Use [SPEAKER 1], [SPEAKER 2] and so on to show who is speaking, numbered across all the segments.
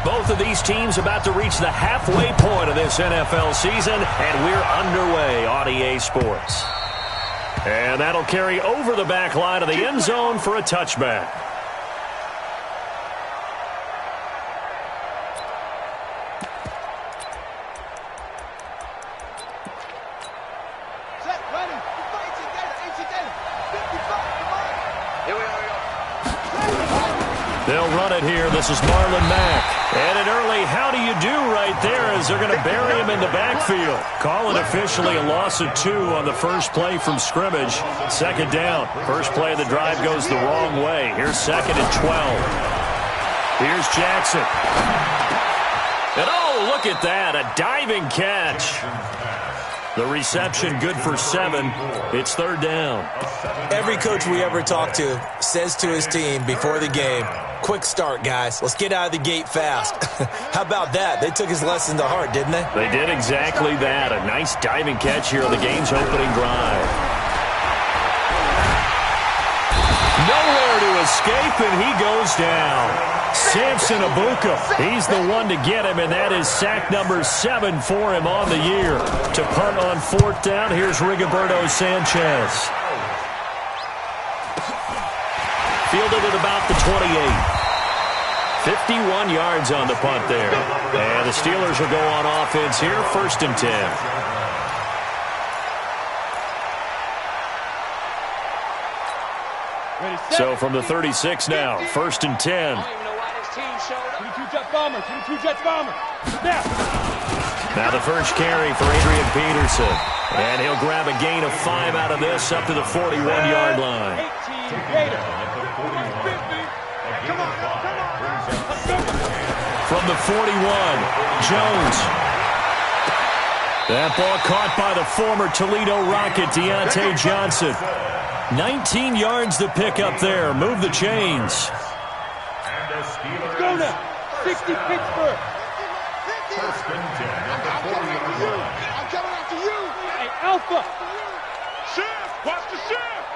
[SPEAKER 1] Both of these teams about to reach the halfway point of this NFL season, and we're underway on EA Sports. And that'll carry over the back line of the end zone for a touchback. They'll run it here. This is Marlon Mack. And an early how do you do right there as they're going to bury him in the backfield. Call it officially a loss of 2 on the first play from scrimmage. Second down. First play of the drive goes the wrong way. Here's 2nd and 12. Here's Jackson. And oh, look at that. A diving catch. The reception good for 7. It's 3rd down.
[SPEAKER 2] Every coach we ever talk to says to his team before the game, quick start, guys. Let's get out of the gate fast. How about that? They took his lesson to heart, didn't they?
[SPEAKER 1] They did exactly that. A nice diving catch here on the game's opening drive. Nowhere to escape, and he goes down. Samson Abuka, he's the one to get him, and that is sack number 7 for him on the year. To punt on 4th down, here's Rigoberto Sanchez. Fielded at about the 28. 51 yards on the punt there. And the Steelers will go on offense here, 1st and 10. So from the 36 now, 1st and 10.
[SPEAKER 3] 22 Jets bomber, 22 Jets bomber.
[SPEAKER 1] Now the first carry for Adrian Peterson. And he'll grab a gain of 5 out of this up to the 41-yard line.
[SPEAKER 3] 18 Gator. Come on.
[SPEAKER 1] From the 41, Jones. That ball caught by the former Toledo Rocket, Deontay Johnson. 19 yards to pick up there. Move the chains.
[SPEAKER 3] Let's go now. 60 Pittsburgh. I'm coming after you. Hey, Alpha. Shift. Watch the shift.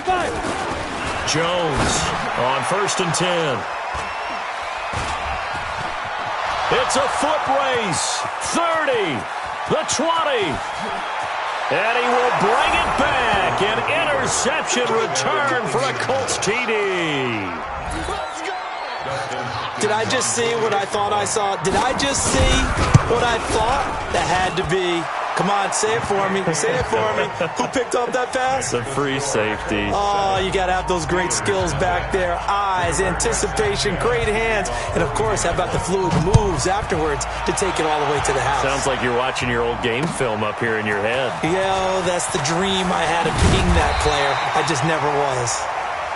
[SPEAKER 3] 5.
[SPEAKER 1] Jones on 1st and 10. It's a foot race. 30. The 20. And he will bring it back. An interception return for a Colts TD.
[SPEAKER 2] Did I just see what I thought I saw? Did I just see what I thought? That had to be. Come on, say it for me. Say it for me. Who picked up that pass?
[SPEAKER 1] The free safety.
[SPEAKER 2] Oh, you got to have those great skills back there. Eyes, anticipation, great hands. And, of course, how about the fluid moves afterwards to take it all the way to the house?
[SPEAKER 1] Sounds like you're watching your old game film up here in your head.
[SPEAKER 2] Yeah, that's the dream I had of being that player. I just never was.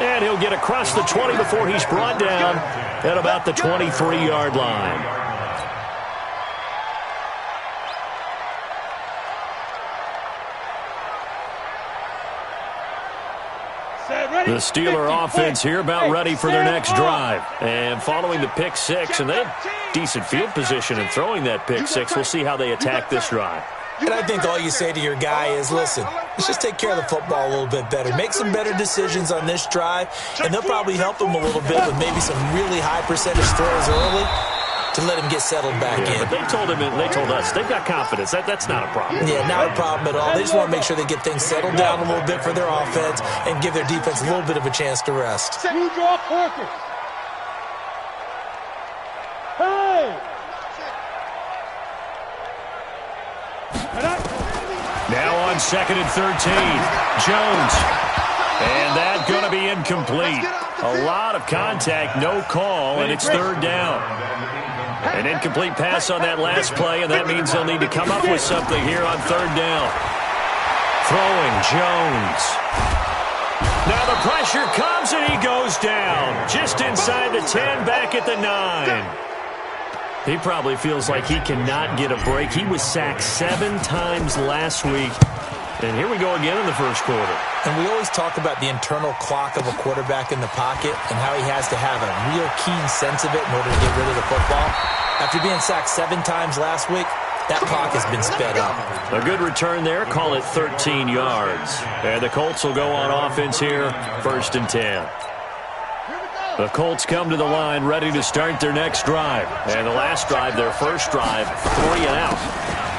[SPEAKER 1] And he'll get across the 20 before he's brought down at about the 23-yard line. The Steeler offense here about ready for their next drive. And following the pick 6, and they have decent field position in throwing that pick 6. We'll see how they attack this drive.
[SPEAKER 2] And I think all you say to your guy is, listen, let's just take care of the football a little bit better. Make some better decisions on this drive, and they'll probably help him a little bit with maybe some really high percentage throws early to let him get settled back in.
[SPEAKER 1] But they told him, and they told us, they've got confidence. That's not a problem.
[SPEAKER 2] Yeah, not a problem at all. They just want to make sure they get things settled down a little bit for their offense and give their defense a little bit of a chance to rest.
[SPEAKER 3] You draw Corker. Hey!
[SPEAKER 1] Now on 2nd and 13, Jones. And that's going to be incomplete. A lot of contact, no call, and it's 3rd down. An incomplete pass on that last play, and that means they'll need to come up with something here on 3rd down. Throwing, Jones. Now the pressure comes, and he goes down. Just inside the 10, back at the 9. He probably feels like he cannot get a break. He was sacked 7 times last week. And here we go again in the first quarter.
[SPEAKER 2] And we always talk about the internal clock of a quarterback in the pocket and how he has to have a real keen sense of it in order to get rid of the football. After being sacked 7 times last week, that clock has been sped up.
[SPEAKER 1] A good return there. Call it 13 yards. And the Colts will go on offense here, 1st and 10. The Colts come to the line ready to start their next drive. And the last drive, their first drive, 3 and out.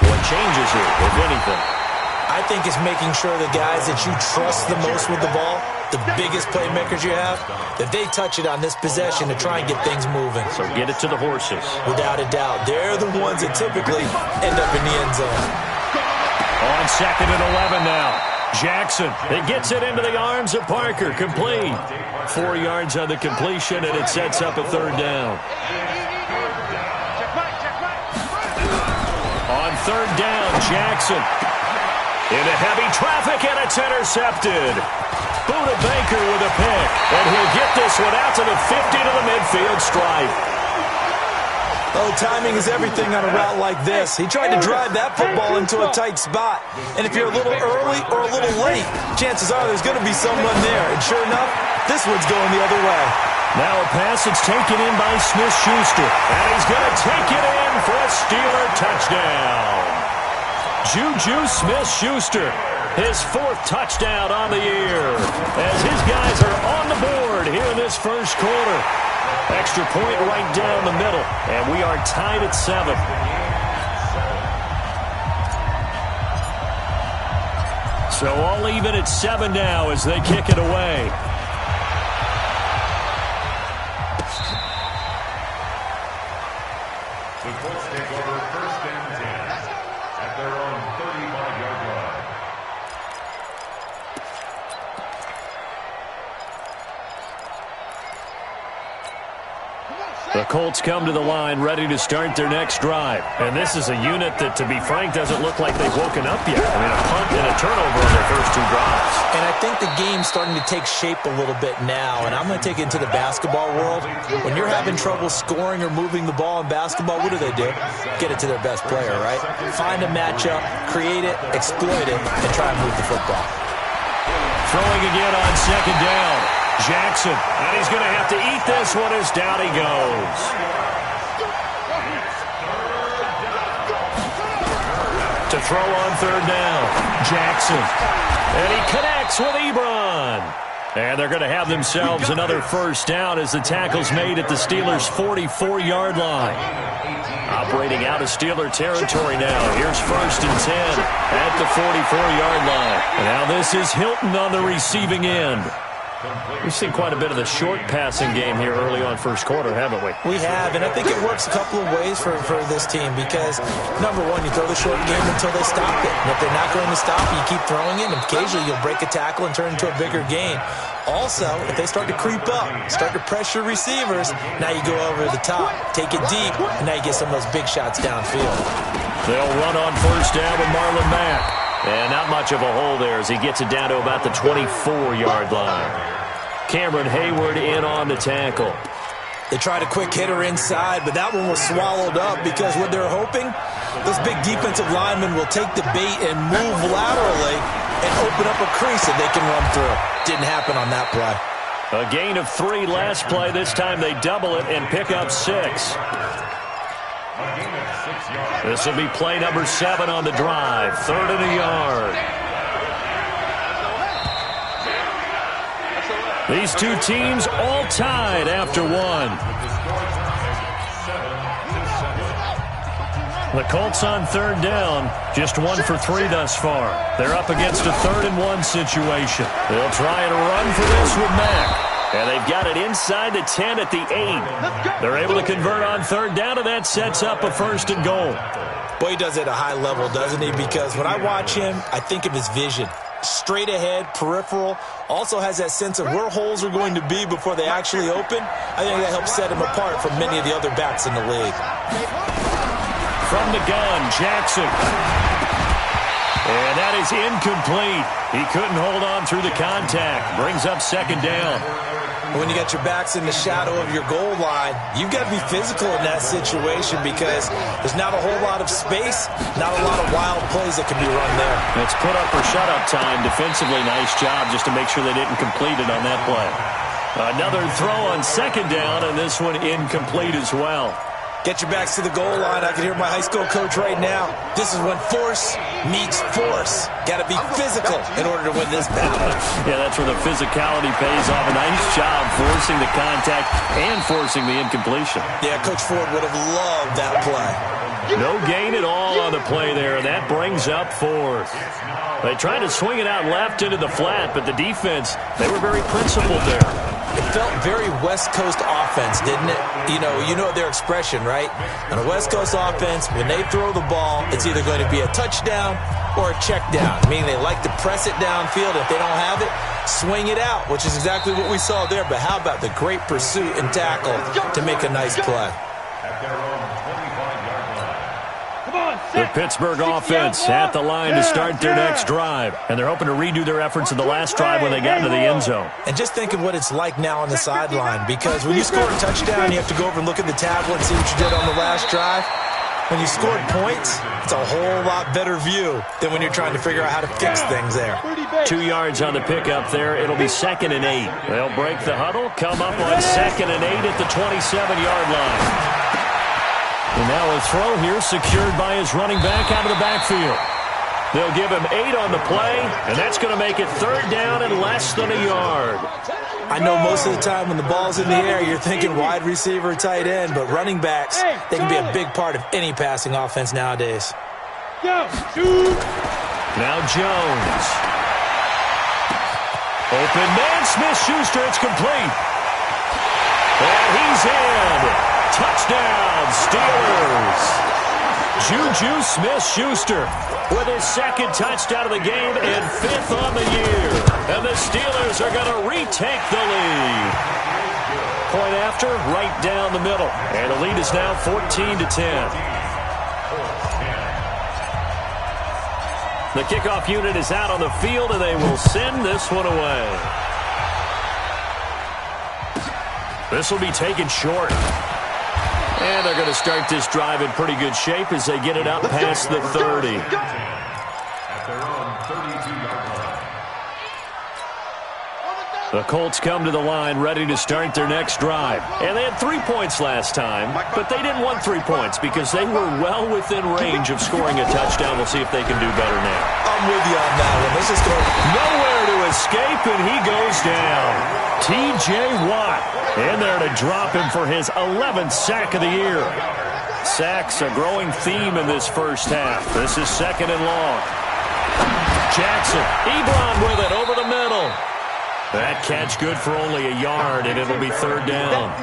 [SPEAKER 1] What changes here, if anything?
[SPEAKER 2] I think it's making sure the guys that you trust the most with the ball, the biggest playmakers you have, that they touch it on this possession to try and get things moving.
[SPEAKER 1] So get it to the horses.
[SPEAKER 2] Without a doubt. They're the ones that typically end up in the end zone.
[SPEAKER 1] On 2nd and 11 now. Jackson, it gets it into the arms of Parker. Complete. 4 yards on the completion, and it sets up a 3rd down. On 3rd down, Jackson. Into heavy traffic, and it's intercepted. Buda Baker with a pick, and he'll get this one out to the 50 to the midfield stripe.
[SPEAKER 2] Oh, timing is everything on a route like this. He tried to drive that football into a tight spot. And if you're a little early or a little late, chances are there's going to be someone there. And sure enough, this one's going the other way.
[SPEAKER 1] Now a pass that's taken in by Smith-Schuster. And he's going to take it in for a Steeler touchdown. Juju Smith-Schuster, his 4th touchdown on the year, as his guys are on the board here in this first quarter. Extra point right down the middle, and we are tied at 7. So all even at 7 now as they kick it away.
[SPEAKER 4] The Colts take over 1st and 10 at their own 35-yard line.
[SPEAKER 1] The Colts come to the line ready to start their next drive. And this is a unit that, to be frank, doesn't look like they've woken up yet. I mean, a punt and a turnover on their first 2 drives.
[SPEAKER 2] And I think the game's starting to take shape a little bit now. And I'm going to take it into the basketball world. When you're having trouble scoring or moving the ball in basketball, what do? Get it to their best player, right? Find a matchup, create it, exploit it, and try and move the football.
[SPEAKER 1] Throwing again on 2nd down. Jackson, and he's going to have to eat this one as down he goes. To throw on 3rd down, Jackson. And he connects with Ebron. And they're going to have themselves another first down as the tackle's made at the Steelers' 44-yard line. Operating out of Steeler territory now. Here's 1st and 10 at the 44-yard line. And now this is Hilton on the receiving end. We've seen quite a bit of the short passing game here early on first quarter, haven't we?
[SPEAKER 2] We have, and I think it works a couple of ways for this team because, number one, you throw the short game until they stop it. And if they're not going to stop it, you keep throwing it, and occasionally you'll break a tackle and turn it into a bigger gain. Also, if they start to creep up, start to pressure receivers, now you go over the top, take it deep, and now you get some of those big shots downfield.
[SPEAKER 1] They'll run on 1st down with Marlon Mack. And not much of a hole there as he gets it down to about the 24-yard line. Cameron Hayward in on the tackle.
[SPEAKER 2] They tried a quick hitter inside, but that one was swallowed up because what they're hoping, this big defensive lineman will take the bait and move laterally and open up a crease that they can run through. Didn't happen on that play.
[SPEAKER 1] A gain of 3 last play. This time they double it and pick up 6. This will be play number 7 on the drive. 3rd and a yard. These two teams all tied after 1. The Colts on 3rd down, just 1 for 3 thus far. They're up against a 3rd and 1 situation. They'll try and run for this with Mack. And they've got it inside the 10 at the 8. They're able to convert on 3rd down, and that sets up a 1st and goal.
[SPEAKER 2] Boy, he does it at a high level, doesn't he? Because when I watch him, I think of his vision. Straight ahead, peripheral, also has that sense of where holes are going to be before they actually open. I think that helps set him apart from many of the other backs in the league.
[SPEAKER 1] From the gun, Jackson. And that is incomplete. He couldn't hold on through the contact. Brings up 2nd down.
[SPEAKER 2] When you got your backs in the shadow of your goal line, you've got to be physical in that situation because there's not a whole lot of space, not a lot of wild plays that can be run there.
[SPEAKER 1] It's put up or shut up time. Defensively, nice job just to make sure they didn't complete it on that play. Another throw on 2nd down, and this one incomplete as well.
[SPEAKER 2] Get your backs to the goal line. I can hear my high school coach right now. This is when force meets force. Got to be physical in order to win this battle.
[SPEAKER 1] Yeah, that's where the physicality pays off. A nice job forcing the contact and forcing the incompletion.
[SPEAKER 2] Yeah, Coach Ford would have loved that play.
[SPEAKER 1] No gain at all on the play there, and that brings up fourth. They tried to swing it out left into the flat, but the defense, they were very principled there.
[SPEAKER 2] It felt very West Coast offense, didn't it? You know their expression, right? On a West Coast offense, when they throw the ball, it's either going to be a touchdown or a check down, meaning they like to press it downfield. If they don't have it, swing it out, which is exactly what we saw there. But how about the great pursuit and tackle to make a nice play?
[SPEAKER 4] At their own 25-yard line.
[SPEAKER 1] The Pittsburgh offense at the line to start their next drive. And they're hoping to redo their efforts in the last drive when they got into the end zone.
[SPEAKER 2] And just think of what it's like now on the sideline, because when you score a touchdown, you have to go over and look at the tablet and see what you did on the last drive. When you scored points, it's a whole lot better view than when you're trying to figure out how to fix things there.
[SPEAKER 1] 2 yards on the pickup there. It'll be 2nd and 8. They'll break the huddle, come up on 2nd and 8 at the 27-yard line. And now a throw here secured by his running back out of the backfield. They'll give him 8 on the play, and that's going to make it 3rd down and less than a yard.
[SPEAKER 2] I know most of the time when the ball's in the air, you're thinking wide receiver, tight end, but running backs, they can be a big part of any passing offense nowadays.
[SPEAKER 1] Now Jones. Open man, Smith-Schuster, it's complete. And he's in. Touchdown, Steelers. Juju Smith-Schuster with his 2nd touchdown of the game and 5th on the year. And the Steelers are going to retake the lead. Point after, right down the middle. And the lead is now 14-10. The kickoff unit is out on the field, and they will send this one away. This will be taken short. And they're going to start this drive in pretty good shape as they get it up past the 30.
[SPEAKER 4] At their own 32-yard line.
[SPEAKER 1] The Colts come to the line ready to start their next drive. And they had 3 points last time, but they didn't want 3 points because they were well within range of scoring a touchdown. We'll see if they can do better now.
[SPEAKER 2] I'm with you on that one. Let's just go.
[SPEAKER 1] Nowhere to escape, and he goes down. T.J. Watt in there to drop him for his 11th sack of the year. Sacks a growing theme in this first half. This is 2nd and long. Jackson, Ebron with it over the middle. That catch good for only a yard, and it'll be 3rd down.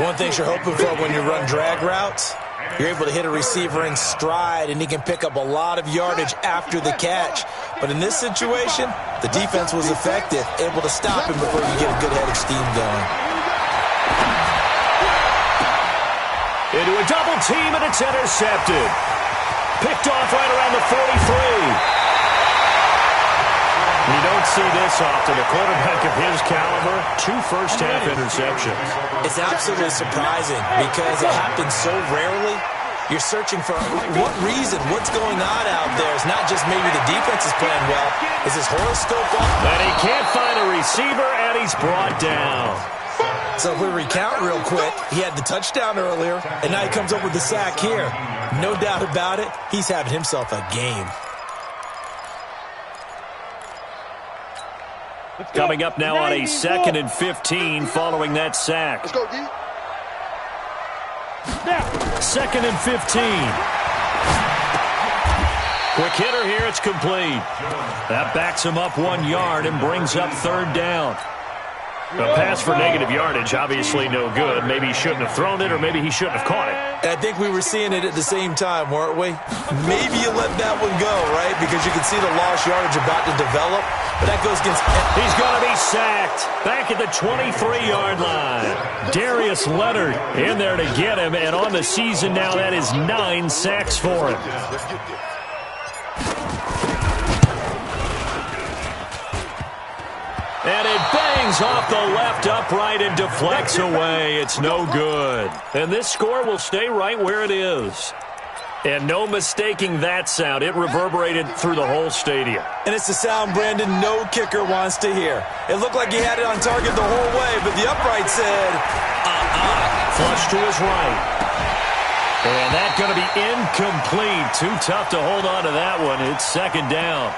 [SPEAKER 2] One thing you're hoping for when you run drag routes, you're able to hit a receiver in stride, and he can pick up a lot of yardage after the catch. But in this situation, the defense was effective, able to stop him before you get a good head of steam going.
[SPEAKER 1] Into a double team, and it's intercepted. Picked off right around the 43. You don't see this often. A quarterback of his caliber, 2 first-half interceptions.
[SPEAKER 2] It's absolutely surprising because it happens so rarely. You're searching for what reason, what's going on out there. It's not just maybe the defense is playing well. Is his horoscope off?
[SPEAKER 1] And he can't find a receiver, and he's brought down.
[SPEAKER 2] So if we recount real quick, he had the touchdown earlier, and now he comes up with the sack here. No doubt about it, he's having himself a game.
[SPEAKER 1] Coming up now on a 2nd and 15 following that sack.
[SPEAKER 5] Let's go, D.
[SPEAKER 1] 2nd and 15. Quick hitter here, it's complete. That backs him up 1 yard and brings up 3rd down. A pass for negative yardage, obviously no good. Maybe he shouldn't have thrown it, or maybe he shouldn't have caught it.
[SPEAKER 2] And I think we were seeing it at the same time, weren't we? Maybe you let that one go, right? Because you can see the lost yardage about to develop. But that goes against...
[SPEAKER 1] He's going to be sacked back at the 23-yard line. Darius Leonard in there to get him, and on the season now, that is 9 sacks for him. And it bangs off the left upright and deflects away. It's no good. And this score will stay right where it is. And no mistaking that sound. It reverberated through the whole stadium.
[SPEAKER 2] And it's the sound Brandon no kicker wants to hear. It looked like he had it on target the whole way, but the upright said,
[SPEAKER 1] Flush to his right. And that's going to be incomplete. Too tough to hold on to that one. It's second down.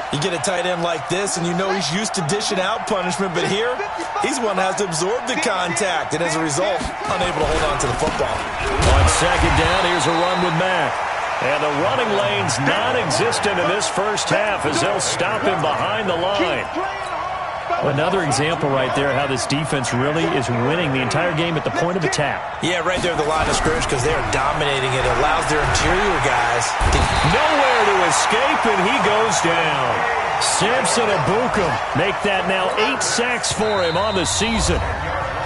[SPEAKER 2] You get a tight end like this, and you know he's used to dishing out punishment, but here, he's one that has to absorb the contact, and as a result, unable to hold on to the football.
[SPEAKER 1] On second down, here's a run with Mack. And the running lane's non-existent in this first half as they'll stop him behind the line.
[SPEAKER 5] Another example right there how this defense really is winning the entire game at the point of attack.
[SPEAKER 2] Yeah, right there at the line of scrimmage because they are dominating it. It allows their interior guys to...
[SPEAKER 1] Nowhere to escape, and he goes down. Samson Ebukam make that now 8 sacks for him on the season.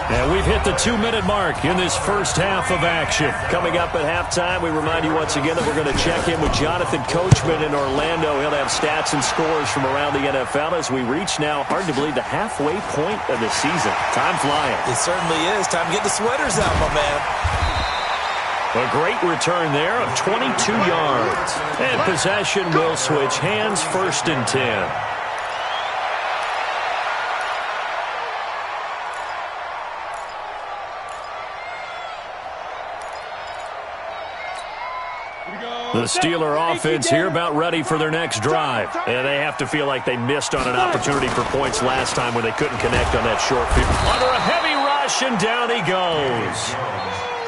[SPEAKER 1] And we've hit the 2-minute mark in this first half of action. Coming up at halftime, we remind you once again that we're going to check in with Jonathan Coachman in Orlando. He'll have stats and scores from around the NFL as we reach now, hard to believe, the halfway point of the season. Time flying.
[SPEAKER 2] It certainly is. Time to get the sweaters out, my man.
[SPEAKER 1] A great return there of 22 yards. And possession will switch hands, 1st and 10. The Steeler offense here about ready for their next drive. And they have to feel like they missed on an opportunity for points last time when they couldn't connect on that short field. Under a heavy rush, and down he goes.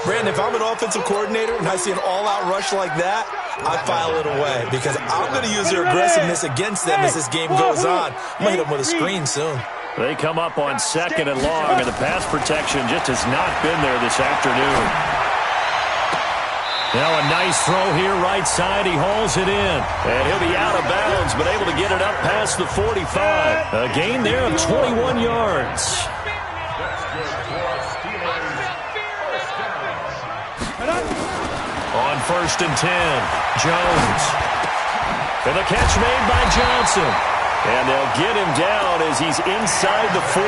[SPEAKER 2] Brandon, if I'm an offensive coordinator and I see an all-out rush like that, I file it away because I'm going to use their aggressiveness against them as this game goes on. I'm going to hit them with a screen soon.
[SPEAKER 1] They come up on 2nd and long, and the pass protection just has not been there this afternoon. Now a nice throw here, right side. He hauls it in. And he'll be out of bounds, but able to get it up past the 45. A gain there of 21 yards. On 1st and 10, Jones. And the catch made by Johnson. And they'll get him down as he's inside the 40.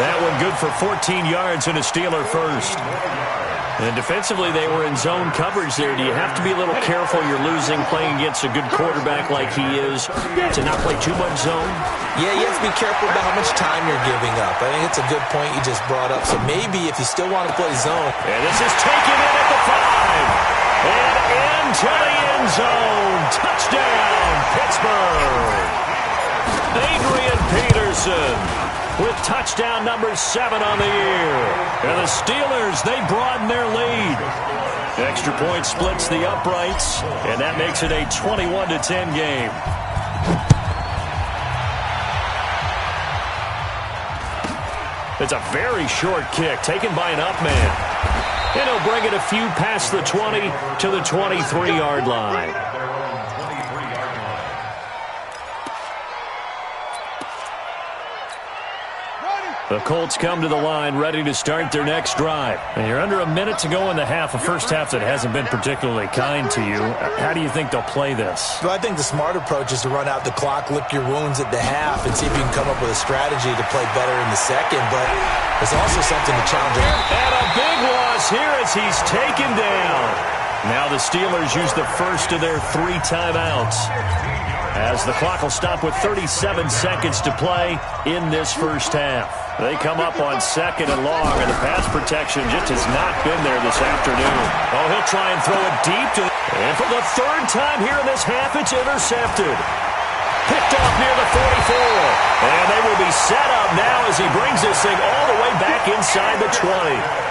[SPEAKER 1] That one good for 14 yards and a Steeler first. And defensively, they were in zone coverage there. Do you have to be a little careful you're losing playing against a good quarterback like he is to not play too much zone?
[SPEAKER 2] Yeah, you have to be careful about how much time you're giving up. I think it's a good point you just brought up. So maybe if you still want to play zone.
[SPEAKER 1] And this is taken in at the 5. And into the end zone. Touchdown, Pittsburgh. Adrian Peterson with touchdown number 7 on the year. And the Steelers, they broaden their lead. Extra point splits the uprights, and that makes it a 21-10 game. It's a very short kick taken by an up man. And he'll bring it a few past the 20 to the 23-yard line. The Colts come to the line ready to start their next drive. And you're under a minute to go in the half, a first half that hasn't been particularly kind to you. How do you think they'll play this?
[SPEAKER 2] Well, I think the smart approach is to run out the clock, lick your wounds at the half, and see if you can come up with a strategy to play better in the second. But there's also something to challenge him.
[SPEAKER 1] And a big loss here as he's taken down. Now the Steelers use the first of their 3 timeouts, as the clock will stop with 37 seconds to play in this first half. They come up on 2nd and long, and the pass protection just has not been there this afternoon. Oh, he'll try and throw it deep. And for the 3rd time here in this half, it's intercepted. Picked off near the 44. And they will be set up now as he brings this thing all the way back inside the 20.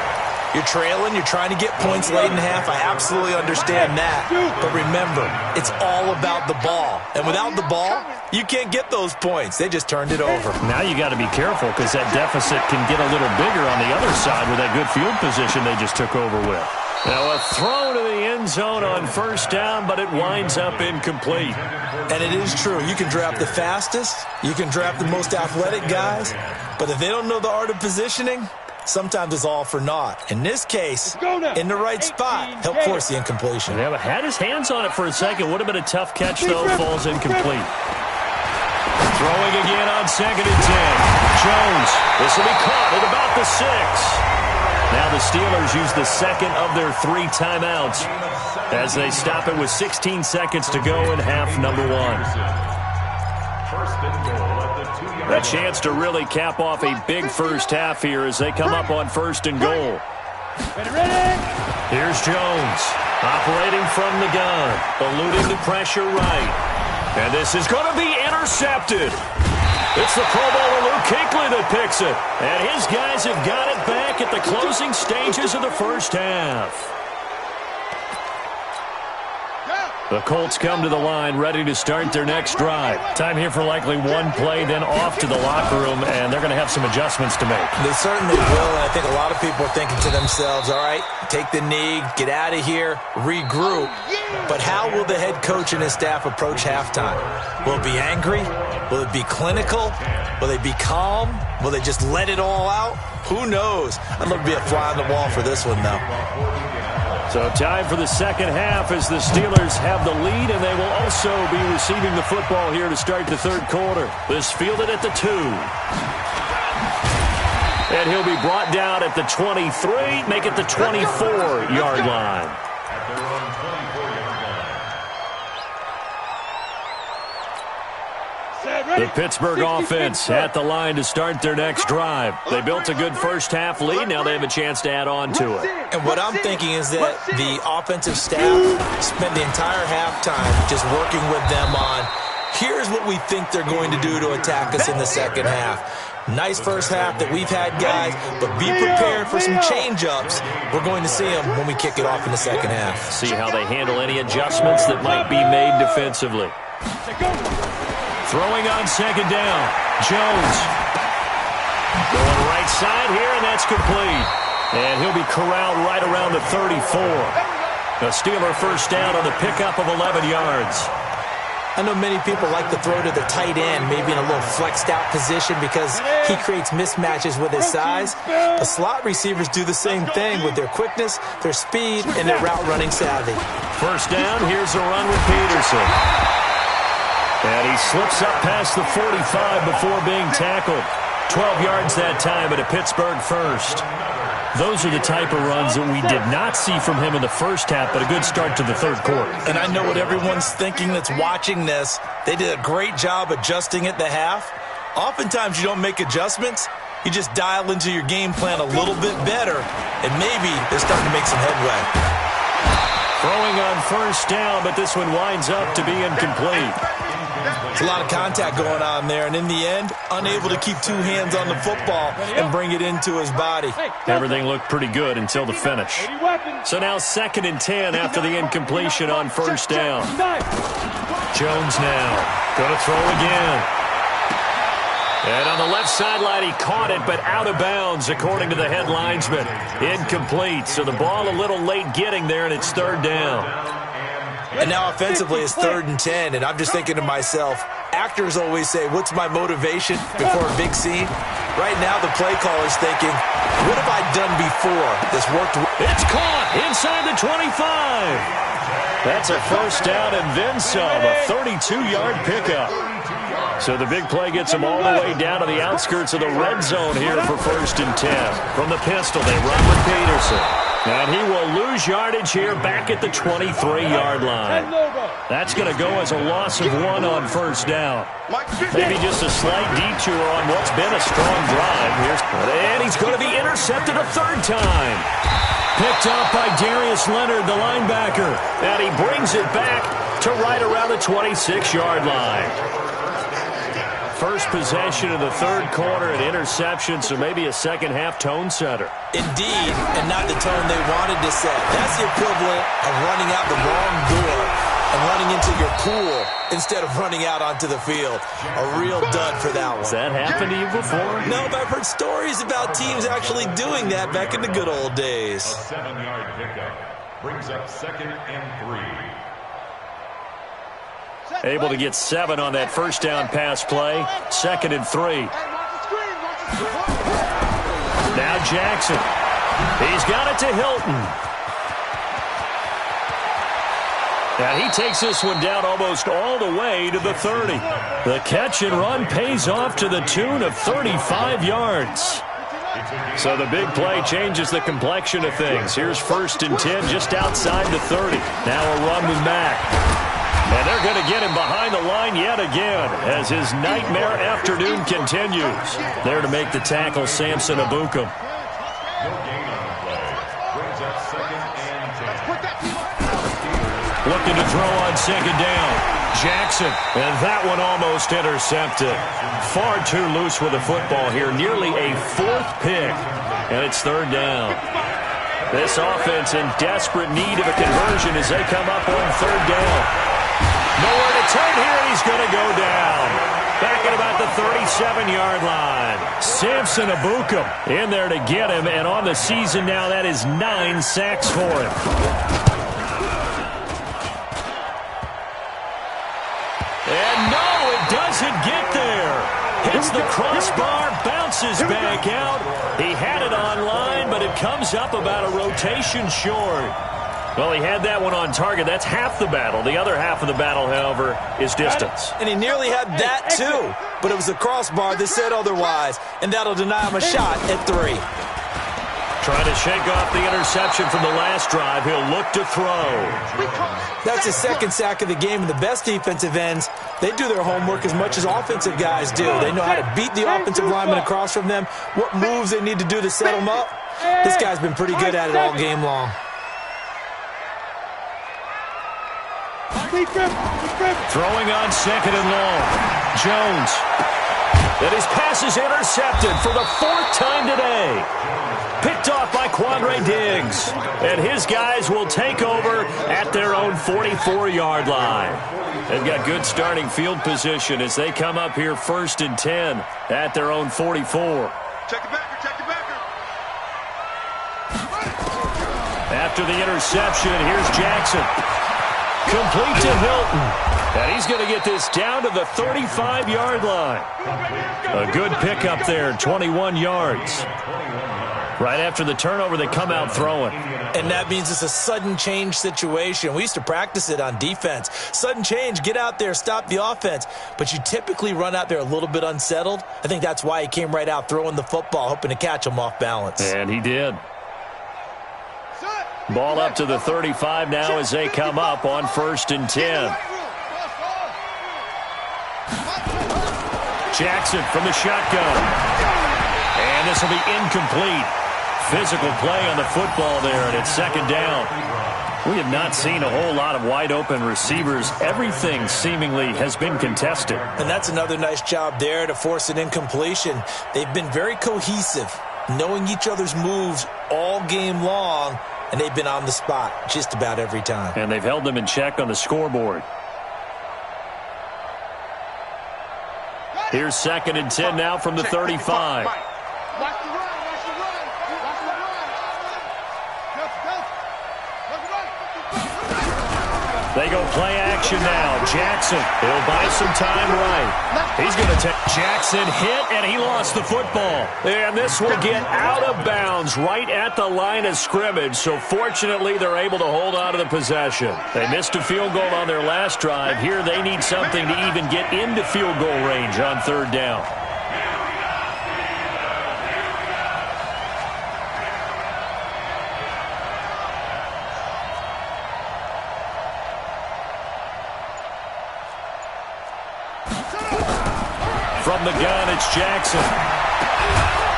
[SPEAKER 2] You're trailing, you're trying to get points late in half. I absolutely understand that. But remember, it's all about the ball. And without the ball, you can't get those points. They just turned it over.
[SPEAKER 1] Now you got to be careful because that deficit can get a little bigger on the other side with that good field position they just took over with. Now a throw to the end zone on 1st down, but it winds up incomplete.
[SPEAKER 2] And it is true. You can draft the fastest. You can draft the most athletic guys. But if they don't know the art of positioning, sometimes it's all for naught. In this case, in the right spot, help force the incompletion.
[SPEAKER 1] Yeah, but had his hands on it for a second. Would have been a tough catch, though. Falls incomplete. Throwing again on 2nd and 10. Jones. This will be caught at about the 6. Now the Steelers use the 2nd of their 3 timeouts as they stop it with 16 seconds to go in half number 1. A chance to really cap off a big first half here as they come up on 1st and goal. Here's Jones, operating from the gun, eluding the pressure right. And this is going to be intercepted. It's the Pro Bowler Luke Kuechly that picks it. And his guys have got it back at the closing stages of the first half. The Colts come to the line ready to start their next drive. Time here for likely one play, then off to the locker room, and they're going to have some adjustments to make.
[SPEAKER 2] They certainly will, and I think a lot of people are thinking to themselves, all right, take the knee, get out of here, regroup. But how will the head coach and his staff approach halftime? Will it be angry? Will it be clinical? Will they be calm? Will they just let it all out? Who knows? I'd love to be a fly on the wall for this one, though.
[SPEAKER 1] So time for the second half as the Steelers have the lead, and they will also be receiving the football here to start the third quarter. This fielded at the 2. And he'll be brought down at the 23, make it the 24-yard line.
[SPEAKER 4] At their own 24-yard line.
[SPEAKER 1] The Pittsburgh offense at the line to start their next drive. They built a good first half lead. Now they have a chance to add on to it.
[SPEAKER 2] And what I'm thinking is that the offensive staff spent the entire halftime just working with them on, here's what we think they're going to do to attack us in the second half. Nice first half that we've had, guys, but be prepared for some change-ups. We're going to see them when we kick it off in the second half.
[SPEAKER 1] See how they handle any adjustments that might be made defensively. Throwing on second down. Jones. Going right side here, and that's complete. And he'll be corralled right around the 34. A Steeler first down on the pickup of 11 yards.
[SPEAKER 2] I know many people like to throw to the tight end, maybe in a little flexed out position because he creates mismatches with his size. The slot receivers do the same thing with their quickness, their speed, and their route running savvy.
[SPEAKER 1] First down, here's a run with Peterson. And he slips up past the 45 before being tackled. 12 yards that time at a Pittsburgh first. Those are the type of runs that we did not see from him in the first half, but a good start to the third quarter.
[SPEAKER 2] And I know what everyone's thinking that's watching this. They did a great job adjusting at the half. Oftentimes you don't make adjustments. You just dial into your game plan a little bit better, and maybe they're starting to make some headway.
[SPEAKER 1] Throwing on first down, but this one winds up to be incomplete.
[SPEAKER 2] It's a lot of contact going on there, and in the end, unable to keep two hands on the football and bring it into his body.
[SPEAKER 1] Everything looked pretty good until the finish. So now 2nd and 10 after the incompletion on first down. Jones now going to throw again. And on the left sideline, he caught it, but out of bounds, according to the head linesman. Incomplete, so the ball a little late getting there, and it's 3rd down.
[SPEAKER 2] And now offensively it's 3rd and 10, and I'm just thinking to myself, actors always say, what's my motivation before a big scene? Right now the play caller's thinking, what have I done before that's worked?
[SPEAKER 1] It's caught inside the 25. That's a first down and then some, a 32-yard pickup. So the big play gets them all the way down to the outskirts of the red zone here for 1st and 10. From the pistol, they run with Peterson. And he will lose yardage here back at the 23-yard line. That's going to go as a loss of 1 on first down. Maybe just a slight detour on what's been a strong drive. And he's going to be intercepted a 3rd time. Picked up by Darius Leonard, the linebacker. And he brings it back to right around the 26-yard line. First possession of the third quarter, an interception, so maybe a second-half tone setter.
[SPEAKER 2] Indeed, and not the tone they wanted to set. That's the equivalent of running out the wrong door and running into your pool instead of running out onto the field. A real dud for that one.
[SPEAKER 1] Has that happened to you before?
[SPEAKER 2] No, but I've heard stories about teams actually doing that back in the good old days.
[SPEAKER 4] A 7-yard pickup brings up 2nd and 3.
[SPEAKER 1] Able to get 7 on that first down pass play. 2nd and 3. Now Jackson. He's got it to Hilton. And he takes this one down almost all the way to the 30. The catch and run pays off to the tune of 35 yards. So the big play changes the complexion of things. Here's 1st and 10 just outside the 30. Now a run with Mack. And they're going to get him behind the line yet again as his nightmare afternoon continues. There to make the tackle, Samson Ebukam.
[SPEAKER 4] second and 10.
[SPEAKER 1] Looking to throw on second down. Jackson, and that one almost intercepted. Far too loose with the football here. Nearly a fourth pick, and it's third down. This offense in desperate need of a conversion as they come up on third down. Nowhere to turn here, and he's going to go down. Back at about the 37-yard line. Samson Ebukam in there to get him, and on the season now, that is 9 sacks for him. And no, it doesn't get there. Hits the crossbar, bounces back out. He had it on line, but it comes up about a rotation short. Well, he had that one on target. That's half the battle. The other half of the battle, however, is distance.
[SPEAKER 2] And he nearly had that, too. But it was the crossbar that said otherwise, and that'll deny him a shot at 3.
[SPEAKER 1] Trying to shake off the interception from the last drive. He'll look to throw.
[SPEAKER 2] That's his second sack of the game, and the best defensive ends, they do their homework as much as offensive guys do. They know how to beat the offensive lineman across from them, what moves they need to do to set them up. This guy's been pretty good at it all game long.
[SPEAKER 1] Throwing on second and long. Jones. And his pass is intercepted for the 4th time today. Picked off by Quandre Diggs. And his guys will take over at their own 44-yard line. They've got good starting field position as they come up here 1st and 10 at their own 44.
[SPEAKER 3] Check it back, check it back.
[SPEAKER 1] After the interception, here's Jackson. Complete to Hilton. And he's going to get this down to the 35-yard line. A good pickup there, 21 yards. Right after the turnover, they come out throwing.
[SPEAKER 2] And that means it's a sudden change situation. We used to practice it on defense. Sudden change, get out there, stop the offense. But you typically run out there a little bit unsettled. I think that's why he came right out throwing the football, hoping to catch him off balance.
[SPEAKER 1] And he did. Ball up to the 35 now as they come up on 1st and 10. Jackson from the shotgun. And this will be incomplete. Physical play on the football there, and it's second down. We have not seen a whole lot of wide-open receivers. Everything seemingly has been contested.
[SPEAKER 2] And that's another nice job there to force an incompletion. They've been very cohesive, knowing each other's moves all game long, and they've been on the spot just about every time.
[SPEAKER 1] And they've held them in check on the scoreboard. Here's 2nd and 10 now from the 35. They go play action now. Jackson, he'll buy some time right. He's going to take Jackson hit, and he lost the football. And this will get out of bounds right at the line of scrimmage. So fortunately, they're able to hold on to the possession. They missed a field goal on their last drive. Here they need something to even get into field goal range on 3rd down. From the gun, it's Jackson.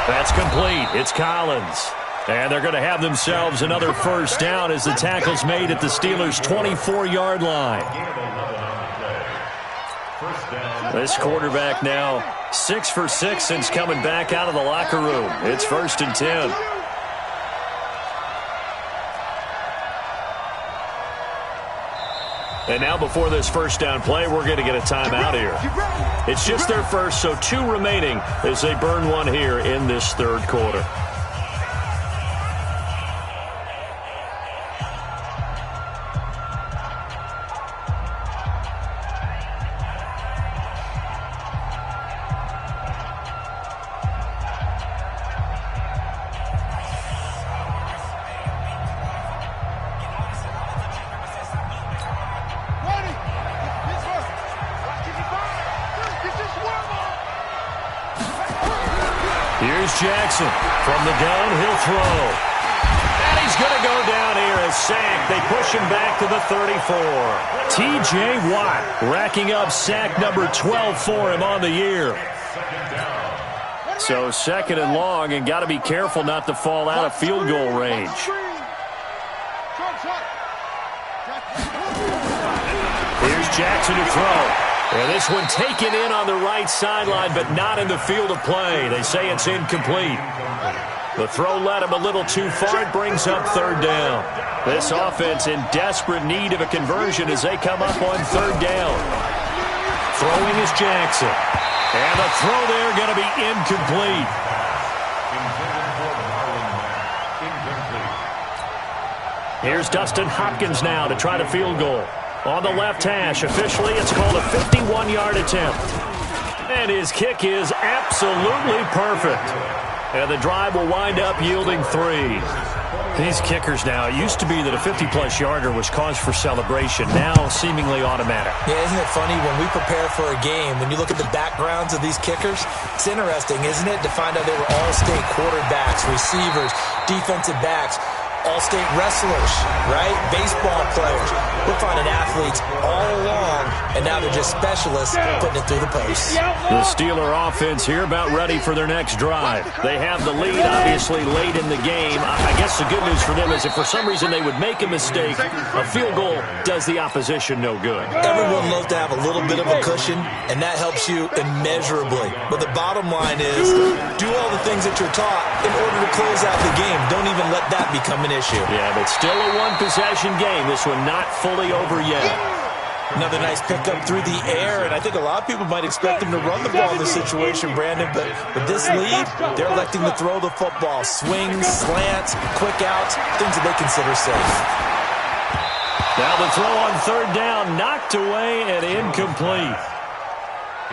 [SPEAKER 1] That's complete. It's Collins. And they're going to have themselves another 1st down as the tackle's made at the Steelers' 24-yard line. This quarterback now 6 for 6 since coming back out of the locker room. It's 1st and 10. And now before this 1st down play, we're going to get a timeout here. It's just their first, so 2 remaining as they burn one here in this 3rd quarter. Here's Jackson. From the gun, he'll throw. And he's going to go down here as sacked. They push him back to the 34. T.J. Watt racking up sack number 12 for him on the year. So 2nd and long, and got to be careful not to fall out of field goal range. Here's Jackson to throw. And this one taken in on the right sideline, but not in the field of play. They say it's incomplete. The throw led him a little too far. It brings up third down. This offense in desperate need of a conversion as they come up on third down. Throwing is Jackson. And the throw there going to be incomplete. Here's Dustin Hopkins now to try the field goal. On the left hash, officially it's called a 51-yard attempt. And his kick is absolutely perfect. And the drive will wind up yielding 3. These kickers now, it used to be that a 50-plus yarder was cause for celebration. Now seemingly automatic.
[SPEAKER 2] Yeah, isn't it funny when we prepare for a game, when you look at the backgrounds of these kickers, it's interesting, isn't it, to find out they were all-state quarterbacks, receivers, defensive backs, all-state wrestlers, right? Baseball players. We're finding athletes all along, and now they're just specialists putting it through the posts.
[SPEAKER 1] The Steeler offense here about ready for their next drive. They have the lead, obviously, late in the game. I guess the good news for them is if for some reason they would make a mistake, a field goal does the opposition no good.
[SPEAKER 2] Everyone loves to have a little bit of a cushion, and that helps you immeasurably. But the bottom line is, do all the things that you're taught in order to close out the game. Don't even let that become an issue.
[SPEAKER 1] Yeah, but still a one-possession game. This one not fully over yet.
[SPEAKER 2] Another nice pickup through the air, and I think a lot of people might expect them to run the ball in this situation, Brandon, but with this lead, they're electing to throw the football. Swings, slants, quick outs, things that they consider safe.
[SPEAKER 1] Now the throw on third down, knocked away and incomplete.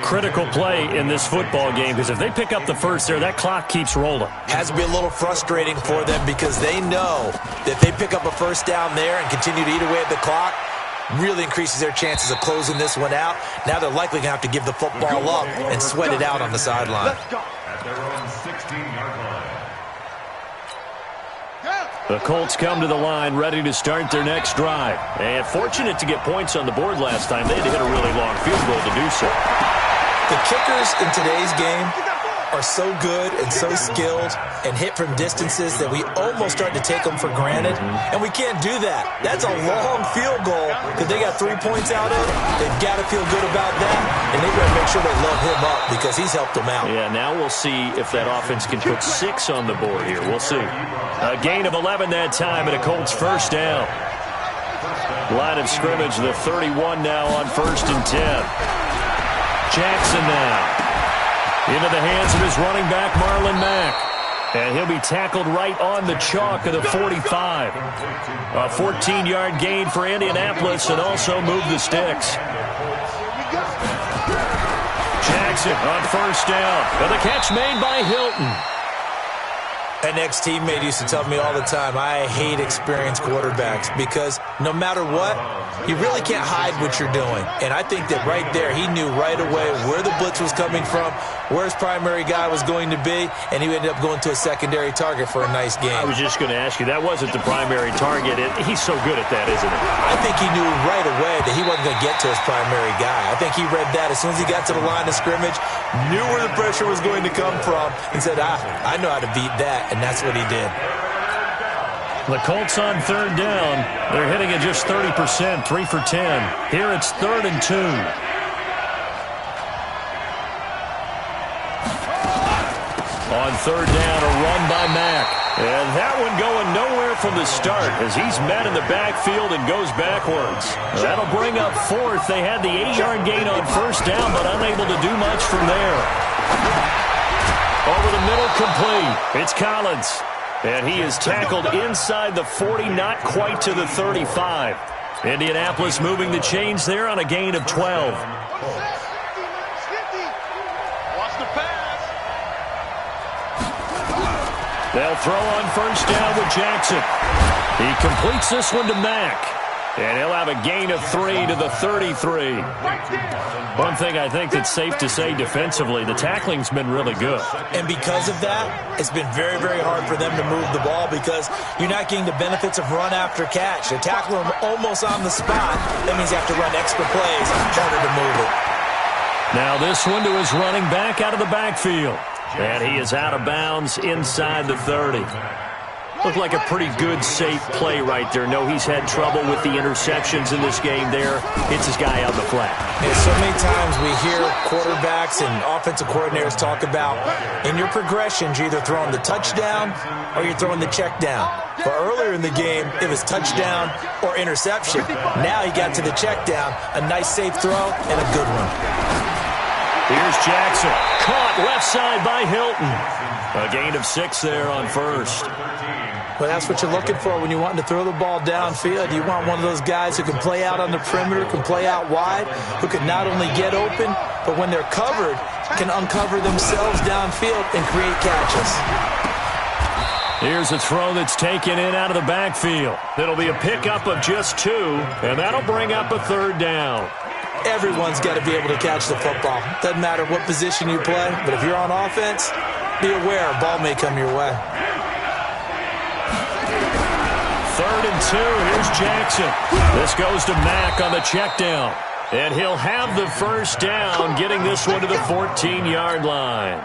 [SPEAKER 1] Critical play in this football game because if they pick up the first there, that clock keeps rolling.
[SPEAKER 2] Has to be a little frustrating for them because they know that if they pick up a first down there and continue to eat away at the clock, really increases their chances of closing this one out. Now they're likely going to have to give the football up and sweat it out on the sideline.
[SPEAKER 4] At their own 16-yard line.
[SPEAKER 1] The Colts come to the line ready to start their next drive. And fortunate to get points on the board last time. They had to hit a really long field goal to do so.
[SPEAKER 2] The kickers in today's game are so good and so skilled and hit from distances that we almost start to take them for granted. And we can't do that. That's a long field goal that they got 3 points out of. They've got to feel good about that. And they've got to make sure they load him up because he's helped them out.
[SPEAKER 1] Yeah, now we'll see if that offense can put 6 on the board here. We'll see. A gain of 11 that time and a Colts first down. Line of scrimmage, the 31 now on 1st and 10. Jackson now into the hands of his running back, Marlon Mack. And he'll be tackled right on the chalk of the 45. A 14-yard gain for Indianapolis and also move the sticks. Jackson on first down. And the catch made by Hilton.
[SPEAKER 2] An ex-teammate used to tell me all the time, I hate experienced quarterbacks because no matter what, you really can't hide what you're doing. And I think that right there, he knew right away where the blitz was coming from, where his primary guy was going to be, and he ended up going to a secondary target for a nice game.
[SPEAKER 1] I was just going to ask you, that wasn't the primary target. He's so good at that, isn't he?
[SPEAKER 2] I think he knew right away that he wasn't going to get to his primary guy. I think he read that as soon as he got to the line of scrimmage, knew where the pressure was going to come from, and said, I know how to beat that. And that's what he did.
[SPEAKER 5] The Colts on third down. They're hitting at just 30%, 3 for 10. Here it's 3rd and 2. On third down, a run by Mack. And that one going nowhere from the start as he's met in the backfield and goes backwards. That'll bring up 4th. They had the 8-yard gain on first down, but unable to do much from there. Over the middle, complete. It's Collins. And he is tackled inside the 40, not quite to the 35. Indianapolis moving the chains there on a gain of 12.
[SPEAKER 3] Watch the pass.
[SPEAKER 1] They'll throw on first down with Jackson. He completes this one to Mack. And he'll have a gain of 3 to the 33.
[SPEAKER 5] One thing I think that's safe to say defensively, the tackling's been really good.
[SPEAKER 2] And because of that, it's been very, very hard for them to move the ball because you're not getting the benefits of run after catch. They tackle them almost on the spot. That means you have to run extra plays, harder to move it.
[SPEAKER 5] Now this one to his running back out of the backfield. And he is out of bounds inside the 30. Looked like a pretty good, safe play right there. No, he's had trouble with the interceptions in this game there. Hits his guy out the flat.
[SPEAKER 2] And so many times we hear quarterbacks and offensive coordinators talk about in your progressions, you're either throwing the touchdown or you're throwing the check down. But earlier in the game, it was touchdown or interception. Now he got to the check down, a nice safe throw and a good one.
[SPEAKER 5] Here's Jackson. Caught left side by Hilton. A gain of 6 there on first.
[SPEAKER 2] Well, that's what you're looking for when you want to throw the ball downfield. You want one of those guys who can play out on the perimeter, can play out wide, who can not only get open, but when they're covered, can uncover themselves downfield and create catches.
[SPEAKER 5] Here's a throw that's taken in out of the backfield. It'll be a pickup of just 2, and that'll bring up a 3rd down.
[SPEAKER 2] Everyone's got to be able to catch the football. Doesn't matter what position you play, but if you're on offense, be aware a ball may come your way.
[SPEAKER 5] 3rd and 2. Here's Jackson. This goes to Mack on the check down. And he'll have the first down, getting this one to the 14-yard line.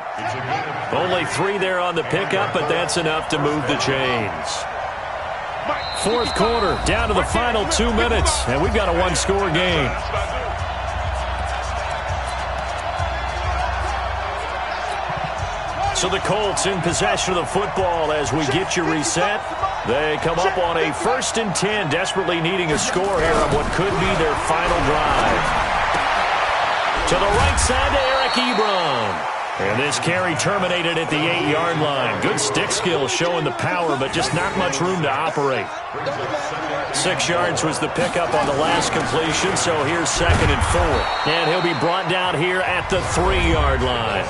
[SPEAKER 5] Only 3 there on the pickup, but that's enough to move the chains. 4th quarter, down to the final 2 minutes, and we've got a 1-score game. So the Colts in possession of the football as we get you reset. They come up on a 1st and 10, desperately needing a score here on what could be their final drive. To the right side to Eric Ebron. And this carry terminated at the 8-yard line. Good stick skill showing the power, but just not much room to operate. 6 yards was the pickup on the last completion, so here's 2nd and 4. And he'll be brought down here at the 3-yard line.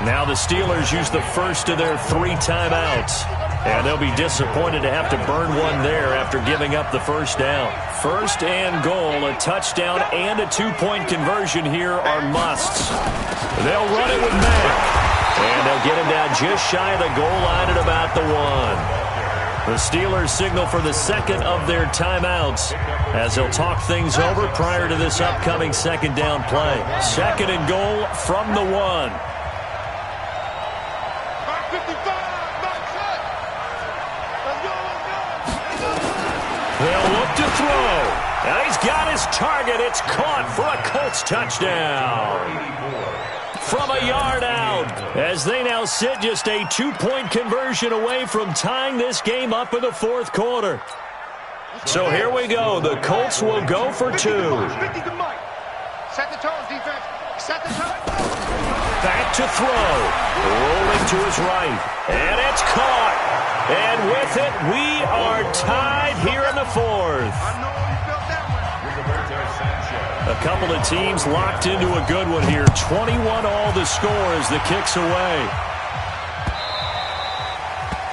[SPEAKER 5] Now the Steelers use the first of their 3 timeouts. And they'll be disappointed to have to burn one there after giving up the first down. 1st and goal, a touchdown and a 2-point conversion here are musts. They'll run it with Mack. And they'll get him down just shy of the goal line at about the 1. The Steelers signal for the 2nd of their timeouts as they'll talk things over prior to this upcoming 2nd down play. 2nd and goal from the 1. They'll look to throw. And he's got his target. It's caught for a Colts touchdown. From a yard out, as they now sit just a 2-point conversion away from tying this game up in the 4th quarter. So here we go. The Colts will go for 2.
[SPEAKER 3] Set the tone, defense. Set the tone.
[SPEAKER 5] Back to throw. Rolling to his right. And it's caught. And with it, we are tied here in the 4th. A couple of teams locked into a good one here. 21 all the score as the kick's away.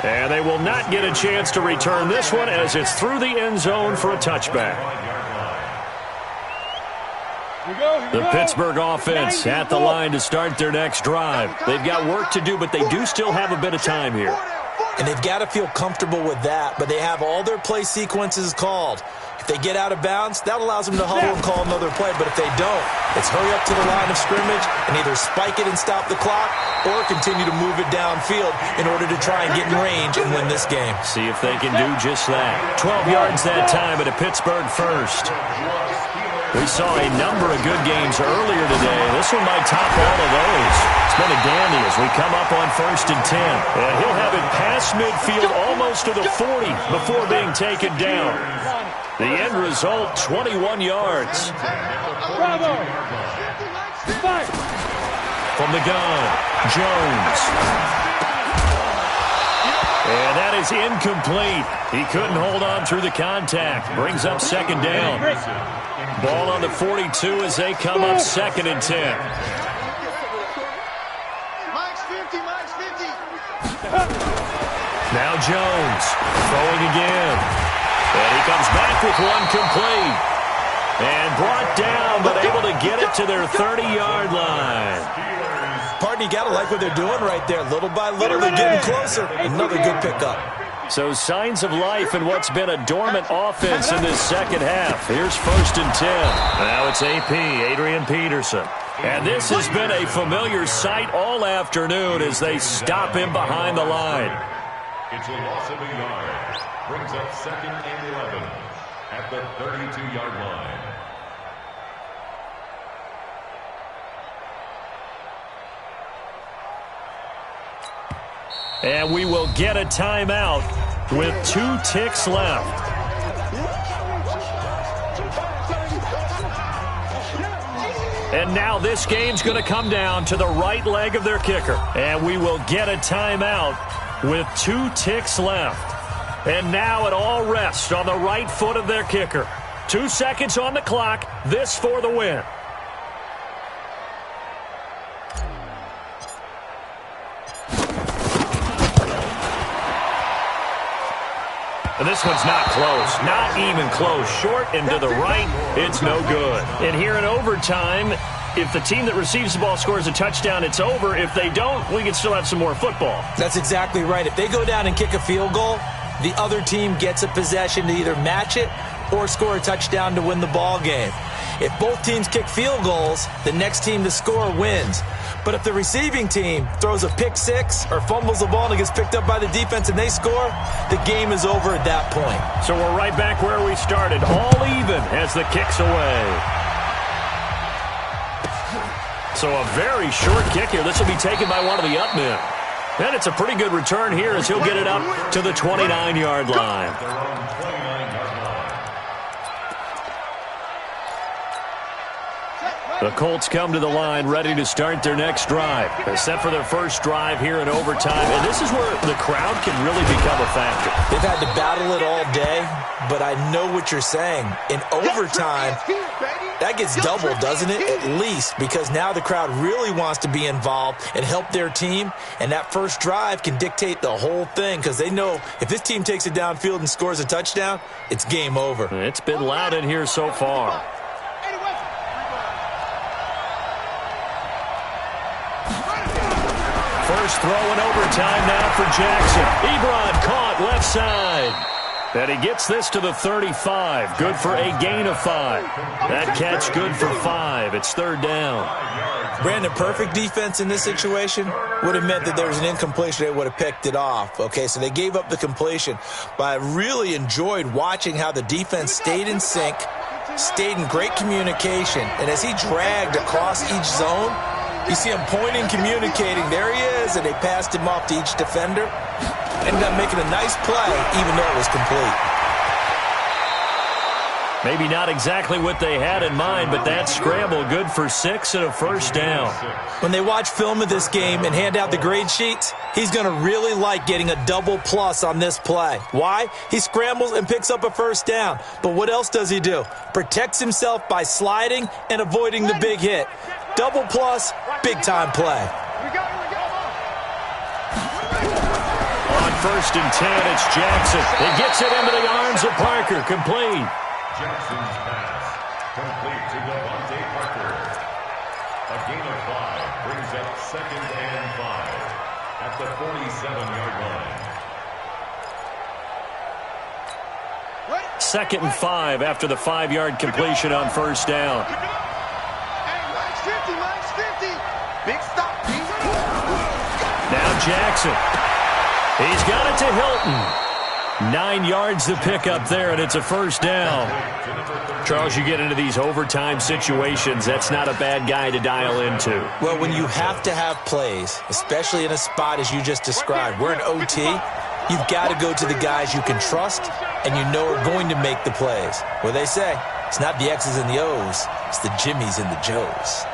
[SPEAKER 5] And they will not get a chance to return this one as it's through the end zone for a touchback. The Pittsburgh offense at the line to start their next drive. They've got work to do, but they do still have a bit of time here.
[SPEAKER 2] And they've got to feel comfortable with that, but they have all their play sequences called. If they get out of bounds, that allows them to huddle and call another play. But if they don't, it's hurry up to the line of scrimmage and either spike it and stop the clock or continue to move it downfield in order to try and get in range and win this game.
[SPEAKER 5] See if they can do just that. 12 yards that time at a Pittsburgh 1st. We saw a number of good games earlier today. This one might top all of those. It's been a dandy as we come up on 1st and 10. And he'll have it past midfield almost to the 40 before being taken down. The end result, 21 yards.
[SPEAKER 3] Bravo.
[SPEAKER 5] From the gun, Jones. And that is incomplete. He couldn't hold on through the contact. Brings up 2nd down. Ball on the 42 as they come up 2nd and 10. Now Jones throwing again. And he comes back with one complete. And brought down, but able to get it to their 30-yard line.
[SPEAKER 2] Pardon, you got to like what they're doing right there. Little by little, they're getting closer. Another good pickup.
[SPEAKER 5] So signs of life in what's been a dormant offense in this 2nd half. Here's 1st and 10. Now it's AP, Adrian Peterson. And this has been a familiar sight all afternoon as they stop him behind the line.
[SPEAKER 4] It's a loss of a yard. Brings up 2nd and 11 at the 32-yard line.
[SPEAKER 1] And we will get a timeout with 2 ticks left. And now this game's going to come down to the right leg of their kicker. And we will get a timeout with 2 ticks left. And now it all rests on the right foot of their kicker. 2 seconds on the clock. This for the win. And this one's not close. Not even close. Short and to the right. It's no good. And here in overtime, if the team that receives the ball scores a touchdown, it's over. If they don't, we can still have some more football.
[SPEAKER 2] That's exactly right. If they go down and kick a field goal, the other team gets a possession to either match it or score a touchdown to win the ball game. If both teams kick field goals, the next team to score wins. But if the receiving team throws a pick six or fumbles the ball and it gets picked up by the defense and they score, the game is over at that point.
[SPEAKER 1] So we're right back where we started, all even as the kick's away. So a very short kick here. This will be taken by one of the up men. And it's a pretty good return here as he'll get it up to the 29-yard line. The Colts come to the line ready to start their next drive. They're set for their first drive here in overtime. And this is where the crowd can really become a factor.
[SPEAKER 2] They've had to battle it all day, but I know what you're saying. In overtime, that gets doubled, doesn't it? At least, because now the crowd really wants to be involved and help their team. And that first drive can dictate the whole thing because they know if this team takes it downfield and scores a touchdown, it's game over.
[SPEAKER 1] It's been loud in here so far. First throw in overtime now for Jackson. Ebron caught left side. And he gets this to the 35. Good for a gain of 5. That catch good for 5. It's third down.
[SPEAKER 2] Brandon, perfect defense in this situation would have meant that there was an incompletion. They would have picked it off. Okay, so they gave up the completion. But I really enjoyed watching how the defense stayed in sync, stayed in great communication. And as he dragged across each zone, you see him pointing, communicating. There he is, and they passed him off to each defender. Ended up making a nice play, even though it was complete.
[SPEAKER 1] Maybe not exactly what they had in mind, but that scramble good for 6 and a first down.
[SPEAKER 2] When they watch film of this game and hand out the grade sheets, he's going to really like getting a double plus on this play. Why? He scrambles and picks up a first down. But what else does he do? Protects himself by sliding and avoiding the big hit. Double plus, big-time play.
[SPEAKER 1] On 1st and 10, it's Jackson. He gets it into the arms of Parker. Complete.
[SPEAKER 4] Jackson's pass complete to Devontae Parker. A gain of 5 brings up 2nd and 5 at the 47-yard line.
[SPEAKER 1] 2nd and 5 after the 5-yard completion on first down. Now Jackson. He's got it to Hilton. 9 yards to pick up there, and it's a first down. Charles, you get into these overtime situations, that's not a bad guy to dial into.
[SPEAKER 2] Well, when you have to have plays, especially in a spot as you just described, we're in OT, you've got to go to the guys you can trust and you know are going to make the plays. Well, they say, it's not the X's and the O's, it's the Jimmys and the Joes.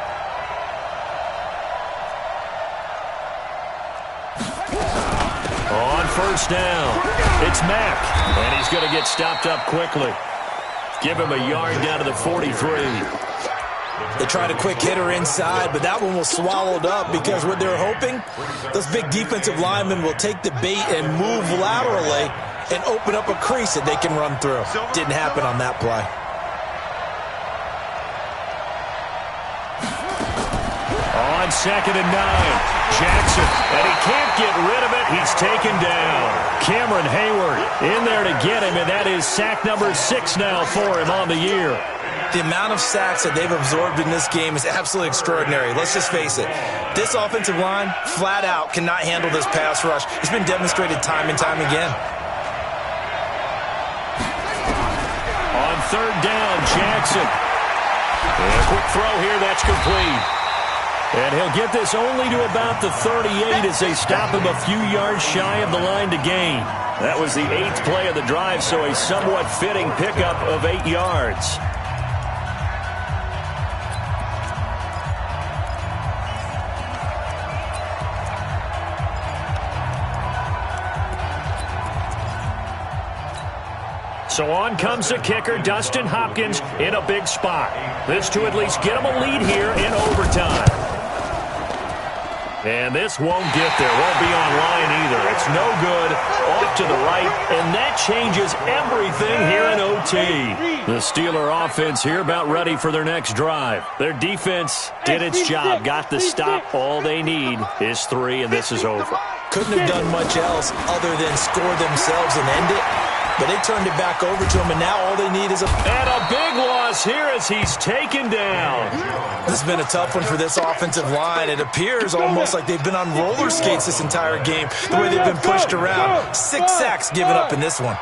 [SPEAKER 1] On first down, it's Mack, and he's going to get stopped up quickly. Give him a yard down to the 43.
[SPEAKER 2] They tried a quick hitter inside, but that one was swallowed up because what they're hoping, those big defensive linemen will take the bait and move laterally and open up a crease that they can run through. Didn't happen on that play.
[SPEAKER 1] On 2nd and 9. Jackson, and he can't get rid of it. He's taken down. Cameron Hayward in there to get him, and that is sack number 6 now for him on the year.
[SPEAKER 2] The amount of sacks that they've absorbed in this game is absolutely extraordinary. Let's just face it. This offensive line, flat out, cannot handle this pass rush. It's been demonstrated time and time again.
[SPEAKER 5] On third down, Jackson. And a quick throw here, that's complete. And he'll get this only to about the 38 as they stop him a few yards shy of the line to gain. That was the 8th play of the drive, so a somewhat fitting pickup of 8 yards. So on comes the kicker, Dustin Hopkins, in a big spot. This to at least get him a lead here in overtime. And this won't get there. Won't be online either. It's no good. Off to the right, and that changes everything here in OT. The Steeler offense here about ready for their next drive. Their defense did its job, got the stop. All they need is 3, and this is over.
[SPEAKER 2] Couldn't have done much else other than score themselves and end it. But they turned it back over to him, and now all they need is a...
[SPEAKER 5] And a big loss here as he's taken down.
[SPEAKER 2] This has been a tough one for this offensive line. It appears almost like they've been on roller skates this entire game, the way they've been pushed around. 6 sacks given up in this one.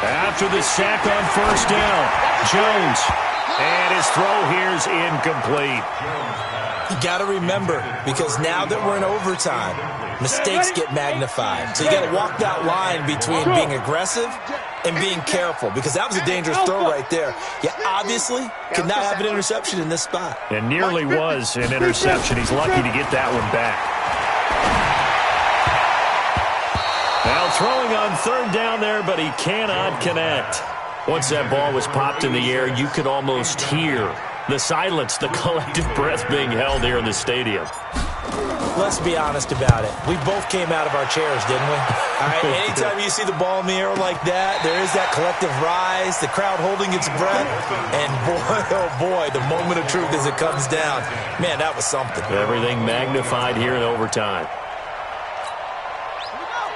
[SPEAKER 5] After the sack on first down, Jones. And his throw here's incomplete.
[SPEAKER 2] You got to remember, because now that we're in overtime, mistakes get magnified. So you got to walk that line between being aggressive and being careful, because that was a dangerous throw right there. You obviously could not have an interception in this spot.
[SPEAKER 5] It nearly was an interception. He's lucky to get that one back. Now throwing on third down there, but he cannot connect. Once that ball was popped in the air, you could almost hear the silence, the collective breath being held here in the stadium.
[SPEAKER 2] Let's be honest about it. We both came out of our chairs, didn't we? All right, anytime you see the ball in the air like that, there is that collective rise, the crowd holding its breath, and boy, oh boy, the moment of truth as it comes down. Man, that was something.
[SPEAKER 5] Everything magnified here in overtime.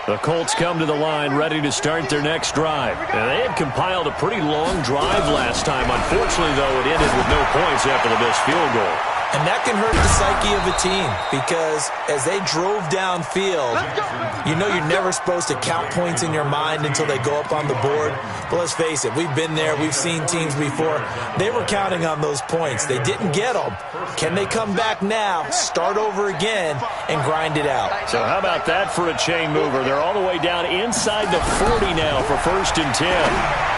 [SPEAKER 5] The Colts come to the line ready to start their next drive. And they had compiled a pretty long drive last time. Unfortunately, though, it ended with no points after the missed field goal.
[SPEAKER 2] And that can hurt the psyche of a team, because as they drove downfield, you know you're never supposed to count points in your mind until they go up on the board. But let's face it, we've been there. We've seen teams before. They were counting on those points. They didn't get them. Can they come back now, start over again, and grind it out?
[SPEAKER 5] So how about that for a chain mover? They're all the way down inside the 40 now for 1st and 10.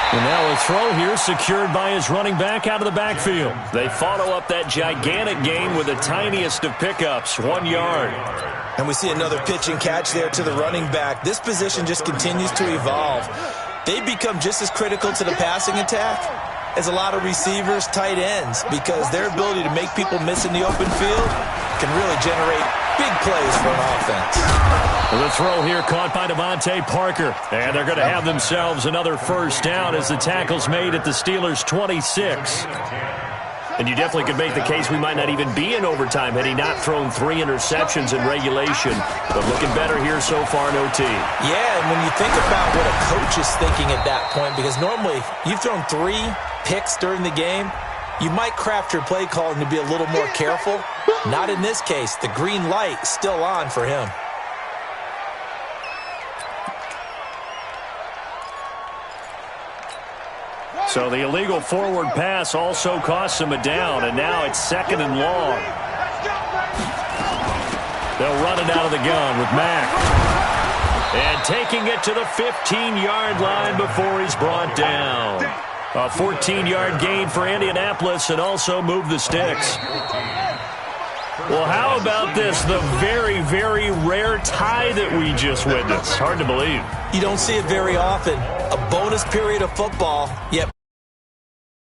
[SPEAKER 5] And now a throw here secured by his running back out of the backfield. They follow up that gigantic gain with the tiniest of pickups, 1 yard.
[SPEAKER 2] And we see another pitch and catch there to the running back. This position just continues to evolve. They become just as critical to the passing attack as a lot of receivers, tight ends, because their ability to make people miss in the open field can really generate big plays for an offense.
[SPEAKER 5] The throw here caught by Devontae Parker. And they're going to have themselves another first down as the tackle's made at the Steelers' 26. And you definitely could make the case we might not even be in overtime had he not thrown 3 interceptions in regulation. But looking better here so far in OT.
[SPEAKER 2] Yeah, and when you think about what a coach is thinking at that point, because normally you've thrown 3 picks during the game, you might craft your play calling to be a little more careful. Not in this case. The green light is still on for him.
[SPEAKER 5] So the illegal forward pass also costs him a down, and now it's 2nd and long. They'll run it out of the gun with Mack. And taking it to the 15-yard line before he's brought down. A 14-yard gain for Indianapolis, and also move the sticks. Well, how about this? The very, very rare tie that we just witnessed. Hard to believe.
[SPEAKER 2] You don't see it very often. A bonus period of football, yet